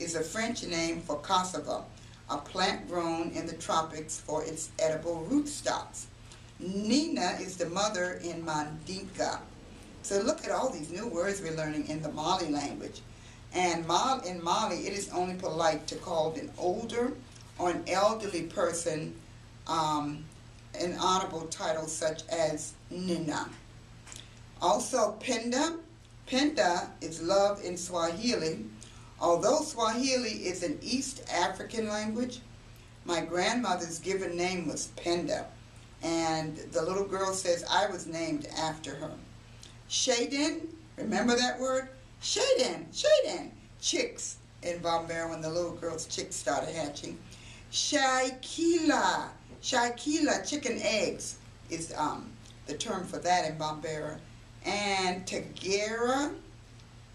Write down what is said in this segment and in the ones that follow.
is a French name for cassava, a plant grown in the tropics for its edible rootstocks. Nina is the mother in Mandinka. So look at all these new words we're learning in the Mali language. And in Mali, it is only polite to call an older or an elderly person an honorable title such as Nina. Also, Penda. Penda is love in Swahili. Although Swahili is an East African language, my grandmother's given name was Penda. And the little girl says I was named after her. Shaden, remember that word? Shaden, chicks in Bambara when the little girl's chicks started hatching. Shaikila, chicken eggs is the term for that in Bambara. And Tagara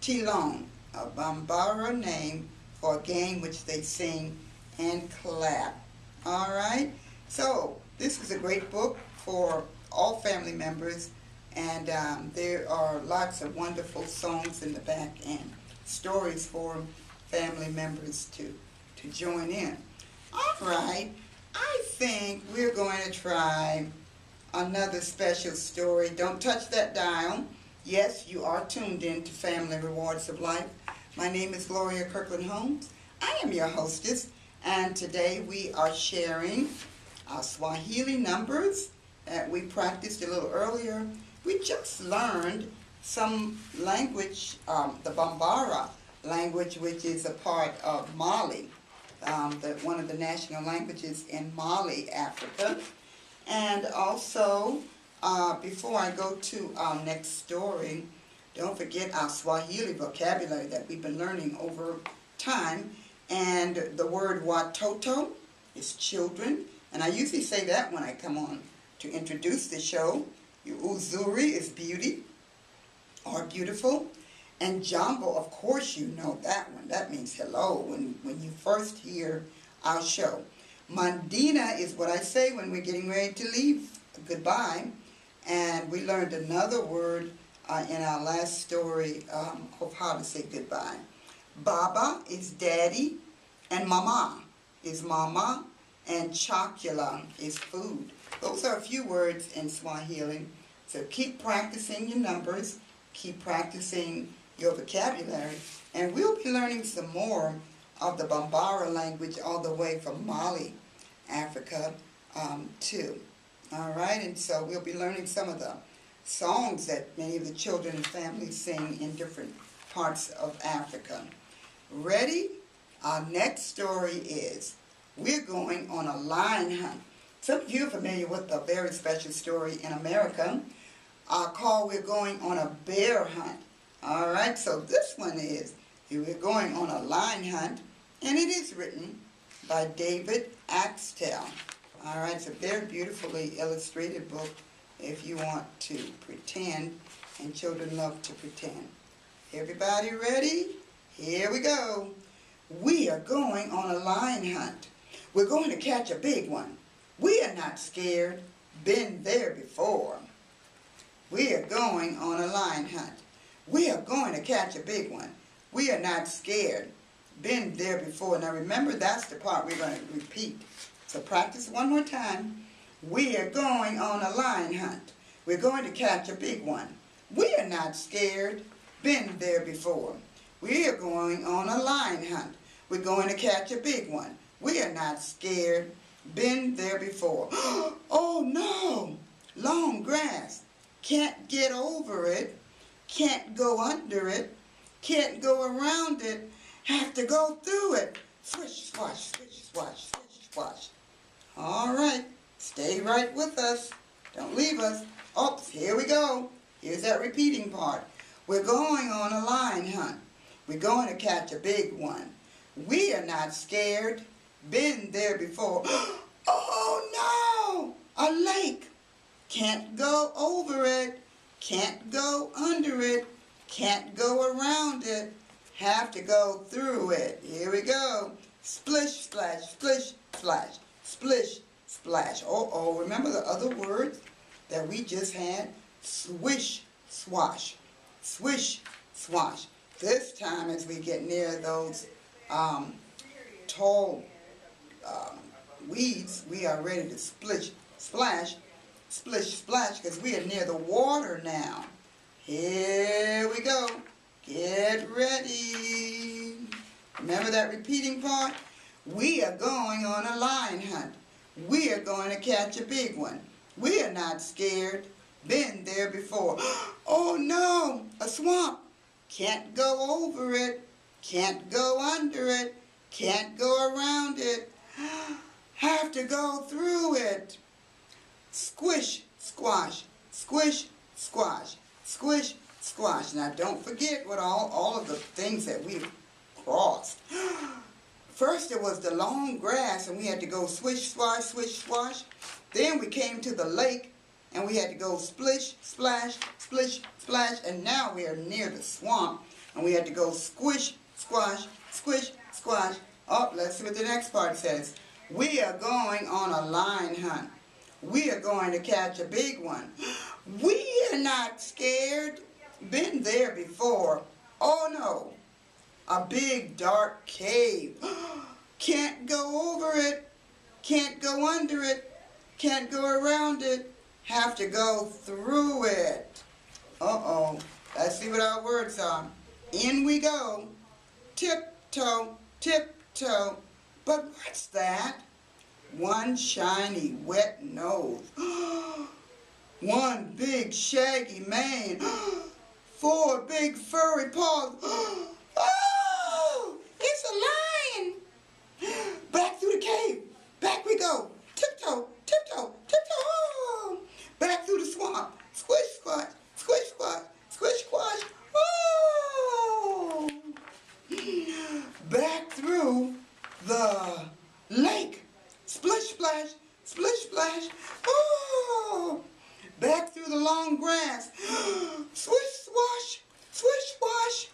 Tilon, a Bambara name for a game which they sing and clap. All right? So this is a great book for all family members, and there are lots of wonderful songs in the back and stories for family members to join in. All right, I think we're going to try another special story. Don't touch that dial. Yes, you are tuned in to Family Rewards of Life. My name is Gloria Kirkland Holmes. I am your hostess, and today we are sharing our Swahili numbers that we practiced a little earlier. We just learned some language, the Bambara language, which is a part of Mali, one of the national languages in Mali, Africa. And also, before I go to our next story, don't forget our Swahili vocabulary that we've been learning over time. And the word watoto is children. And I usually say that when I come on to introduce the show. Uzuri is beauty or beautiful. And Jambo, of course you know that one. That means hello when you first hear our show. Mandina is what I say when we're getting ready to leave. Goodbye. And we learned another word in our last story of how to say goodbye. Baba is daddy, and mama is mama, and chakula is food. Those are a few words in Swahili. So keep practicing your numbers, keep practicing your vocabulary, and we'll be learning some more of the Bambara language all the way from Mali, Africa, too. All right, and so we'll be learning some of the songs that many of the children and families sing in different parts of Africa. Ready? Our next story is, we're going on a lion hunt. Some of you are familiar with a very special story in America called We're Going on a Bear Hunt. All right, so this one is, we're going on a lion hunt, and it is written by David Axtell. All right, it's a very beautifully illustrated book if you want to pretend, and children love to pretend. Everybody ready? Here we go. We are going on a lion hunt. We're going to catch a big one. We are not scared. Been there before. We are going on a lion hunt. We are going to catch a big one. We are not scared. Been there before. Now remember, that's the part we're going to repeat. So practice one more time. We are going on a lion hunt. We're going to catch a big one. We are not scared. Been there before. We are going on a lion hunt. We're going to catch a big one. We are not scared. Been there before. Oh no! Long grass. Can't get over it. Can't go under it. Can't go around it. Have to go through it. Swish, swash, swish, swash, swish, swash. All right. Stay right with us. Don't leave us. Oops, here we go. Here's that repeating part. We're going on a lion hunt. We're going to catch a big one. We are not scared. Been there before. Oh no! A lake. Can't go over it. Can't go under it. Can't go around it. Have to go through it. Here we go. Splish, splash, splish, splash. Splish, splash. Uh-oh, remember the other words that we just had? Swish, swash. Swish, swash. This time as we get near those um, tall weeds, we are ready to splish, splash, because we are near the water now. Here we go. Get ready. Remember that repeating part? We are going on a lion hunt. We are going to catch a big one. We are not scared. Been there before. Oh no, a swamp. Can't go over it. Can't go under it. Can't go around it. Have to go through it. Squish, squash, squish, squash, squish, squash. Now don't forget what all of the things that we've crossed. First it was the long grass and we had to go swish, swash, swish, swash. Then we came to the lake and we had to go splish, splash, splish, splash. And now we are near the swamp and we had to go squish, squash, squish, squash. Oh, let's see what the next part says. We are going on a lion hunt. We are going to catch a big one. We are not scared. Been there before. Oh no. A big dark cave. Can't go over it. Can't go under it. Can't go around it. Have to go through it. Uh-oh. Let's see what our words are. In we go. Tiptoe, tiptoe. But what's that? One shiny wet nose. One big shaggy mane. Four big furry paws. Oh, it's a lion. Back through the cave. Back we go. Tiptoe, tiptoe, tiptoe. Oh. Back through the swamp. Squish, squash, squish, squash, squish, squash. Oh. Back through the lake. Splish, splash, splish, splash. Oh. Back through the long grass. Swish, swash, swish, swash.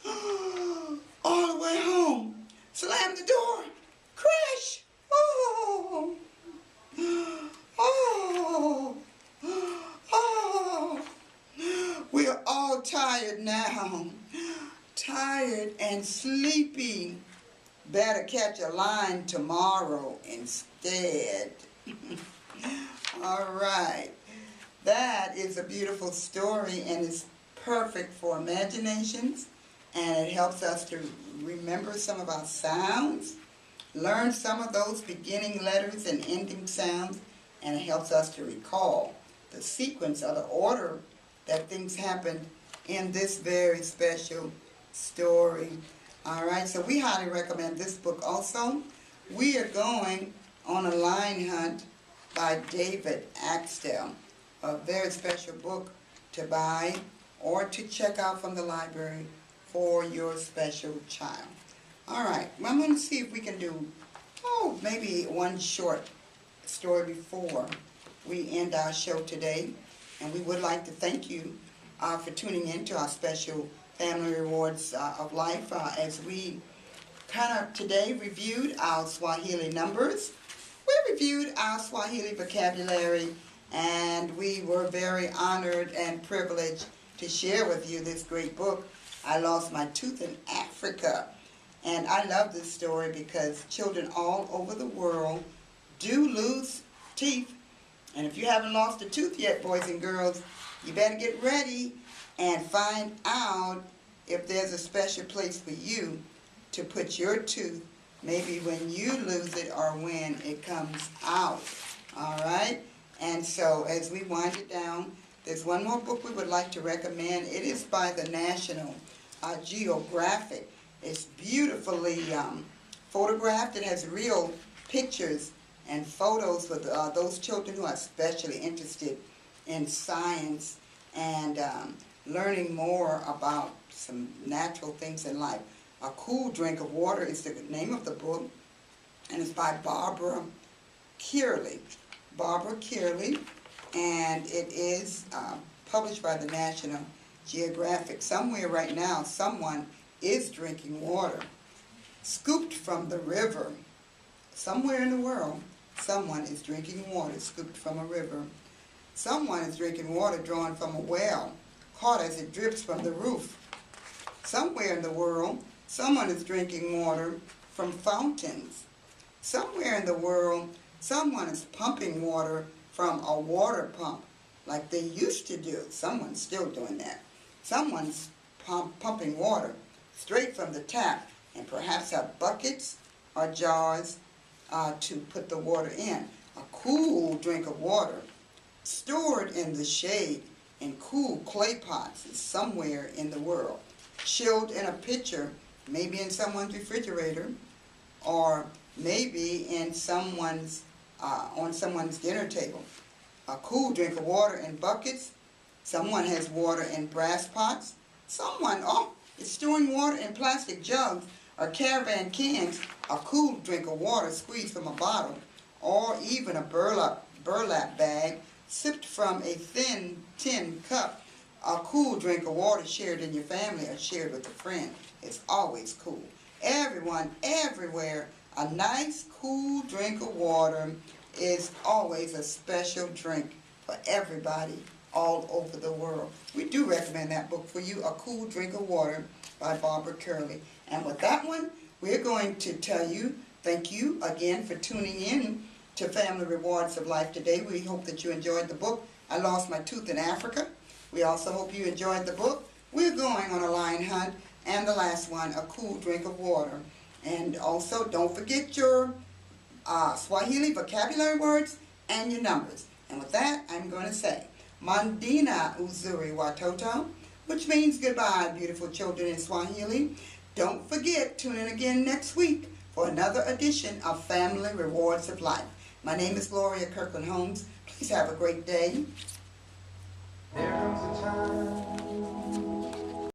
All the way home. Slam the door. Crash. Oh. Oh. Oh. We are all tired now. Tired and sleepy. Better catch a lion tomorrow instead. All right. That is a beautiful story and it's perfect for imaginations, and it helps us to remember some of our sounds, learn some of those beginning letters and ending sounds, and it helps us to recall the sequence or the order that things happened in this very special story. All right, so we highly recommend this book also. We are going on a lion hunt by David Axtell. A very special book to buy or to check out from the library for your special child. All right, well, I'm going to see if we can do, maybe one short story before we end our show today. And we would like to thank you for tuning in to our special Family Rewards of Life as we kind of today reviewed our Swahili numbers. We reviewed our Swahili vocabulary, and we were very honored and privileged to share with you this great book, I Lost My Tooth in Africa. And I love this story because children all over the world do lose teeth. And if you haven't lost a tooth yet, boys and girls, you better get ready and find out if there's a special place for you to put your tooth, maybe when you lose it or when it comes out. All right? And so as we wind it down, there's one more book we would like to recommend. It is by the National Geographic. It's beautifully photographed. It has real pictures and photos with those children who are especially interested in science and learning more about some natural things in life. A Cool Drink of Water is the name of the book, and it's by Barbara Kearley. Barbara Kearley, and it is published by the National Geographic. Somewhere right now, someone is drinking water, scooped from the river. Somewhere in the world, someone is drinking water, scooped from a river. Someone is drinking water drawn from a well, caught as it drips from the roof. Somewhere in the world, someone is drinking water from fountains. Somewhere in the world, someone is pumping water from a water pump like they used to do. Someone's still doing that. Someone's pumping water straight from the tap and perhaps have buckets or jars to put the water in. A cool drink of water stored in the shade in cool clay pots is somewhere in the world. Chilled in a pitcher, maybe in someone's refrigerator, or maybe in someone's on someone's dinner table. A cool drink of water in buckets. Someone has water in brass pots. Someone is storing water in plastic jugs or caravan cans. A cool drink of water squeezed from a bottle, or even a burlap bag sipped from a thin tin cup. A cool drink of water shared in your family or shared with a friend. It's always cool. Everyone, everywhere, a nice cool drink of water is always a special drink for everybody all over the world. We do recommend that book for you, A Cool Drink of Water by Barbara Curley. And with that one, we're going to tell you thank you again for tuning in to Family Rewards of Life today. We hope that you enjoyed the book, I Lost My Tooth in Africa. We also hope you enjoyed the book, We're Going on a Lion Hunt, and the last one, A Cool Drink of Water. And also, don't forget your Swahili vocabulary words and your numbers. And with that, I'm going to say, Mandina uzuri watoto, which means goodbye, beautiful children in Swahili. Don't forget, tune in again next week for another edition of Family Rewards of Life. My name is Gloria Kirkland Holmes. Please have a great day. There comes a time